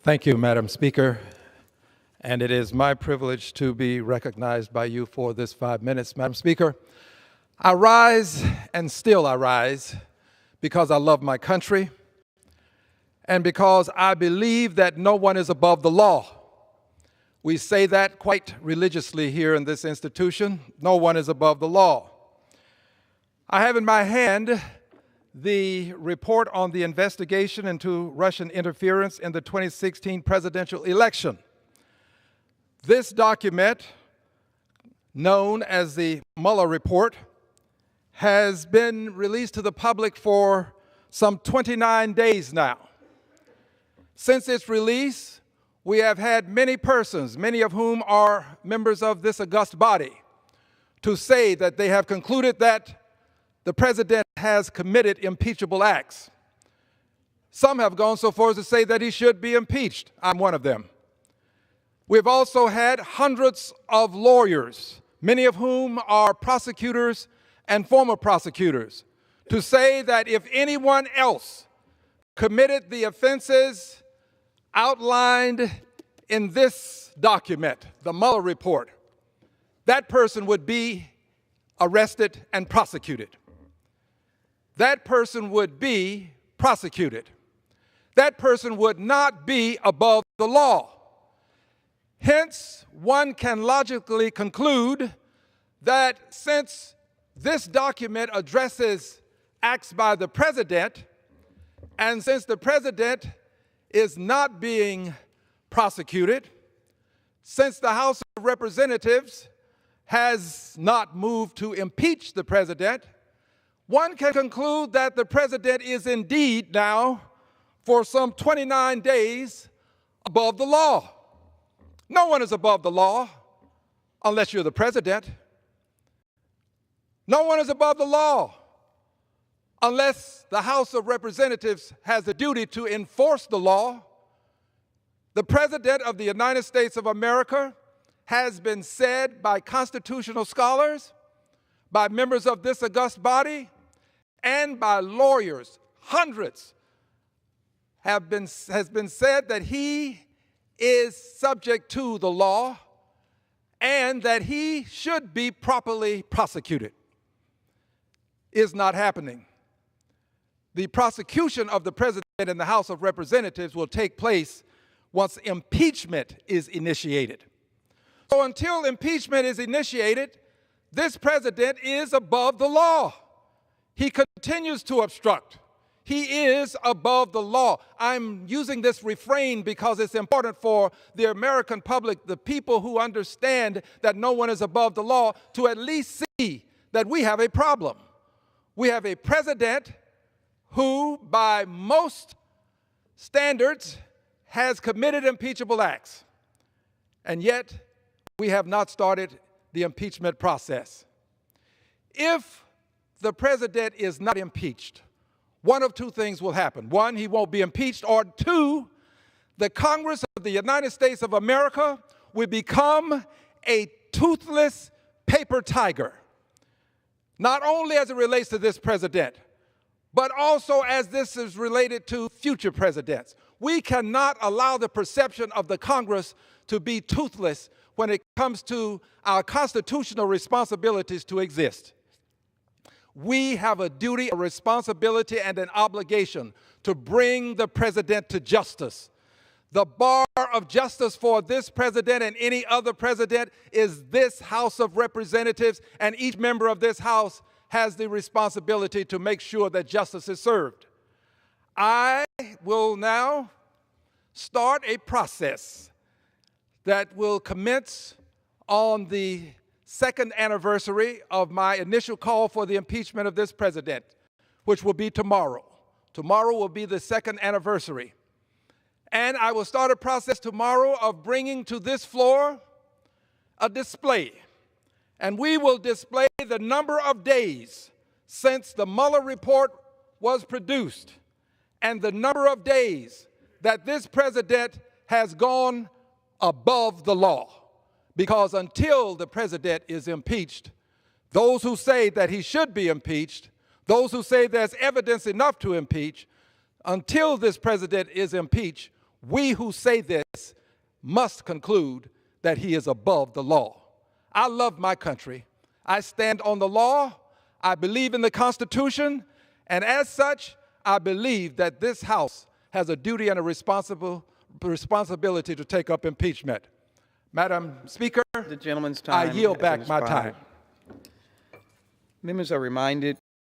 Thank you, Madam Speaker. And it is my privilege to be recognized by you for this 5 minutes. Madam Speaker, I rise and still I rise because I love my country and because I believe that no one is above the law. We say that quite religiously here in this institution. No one is above the law. I have in my hand the report on the investigation into Russian interference in the 2016 presidential election. This document, known as the Mueller report, has been released to the public for some 29 days now. Since its release, we have had many persons, many of whom are members of this august body, to say that they have concluded that the president has committed impeachable acts. Some have gone so far as to say that he should be impeached. I'm one of them. We've also had hundreds of lawyers, many of whom are prosecutors and former prosecutors, to say that if anyone else committed the offenses outlined in this document, the Mueller report, that person would be arrested and prosecuted. That person would be prosecuted. That person would not be above the law. Hence, one can logically conclude that since this document addresses acts by the president, and since the president is not being prosecuted, since the House of Representatives has not moved to impeach the president, one can conclude that the president is indeed now, for some 29 days, above the law. No one is above the law unless you're the president. No one is above the law unless the House of Representatives has the duty to enforce the law. The President of the United States of America has been said by constitutional scholars, by members of this august body, and by lawyers, hundreds, has been said that he is subject to the law and that he should be properly prosecuted. Is not happening. The prosecution of the president in the House of Representatives will take place once impeachment is initiated. So until impeachment is initiated, this president is above the law. He continues to obstruct. He is above the law. I'm using this refrain because it's important for the American public, the people who understand that no one is above the law, to at least see that we have a problem. We have a president who, by most standards, has committed impeachable acts. And yet, we have not started the impeachment process. If the president is not impeached, one of two things will happen. One, he won't be impeached, or two, the Congress of the United States of America will become a toothless paper tiger, not only as it relates to this president, but also as this is related to future presidents. We cannot allow the perception of the Congress to be toothless when it comes to our constitutional responsibilities to exist. We have a duty, a responsibility, and an obligation to bring the president to justice. The bar of justice for this president and any other president is this House of Representatives, and each member of this House has the responsibility to make sure that justice is served. I will now start a process that will commence on the second anniversary of my initial call for the impeachment of this president, which will be tomorrow. Tomorrow will be the second anniversary. And I will start a process tomorrow of bringing to this floor a display. And we will display the number of days since the Mueller report was produced and the number of days that this president has gone above the law. Because until the president is impeached, those who say that he should be impeached, those who say there's evidence enough to impeach, until this president is impeached, We who say this must conclude that he is above the law. I love my country. I stand on the law. I believe in the Constitution. And as such, I believe that this House has a duty and a responsibility to take up impeachment. Madam Speaker, the gentleman's time I yield back has my expired. time. Members are reminded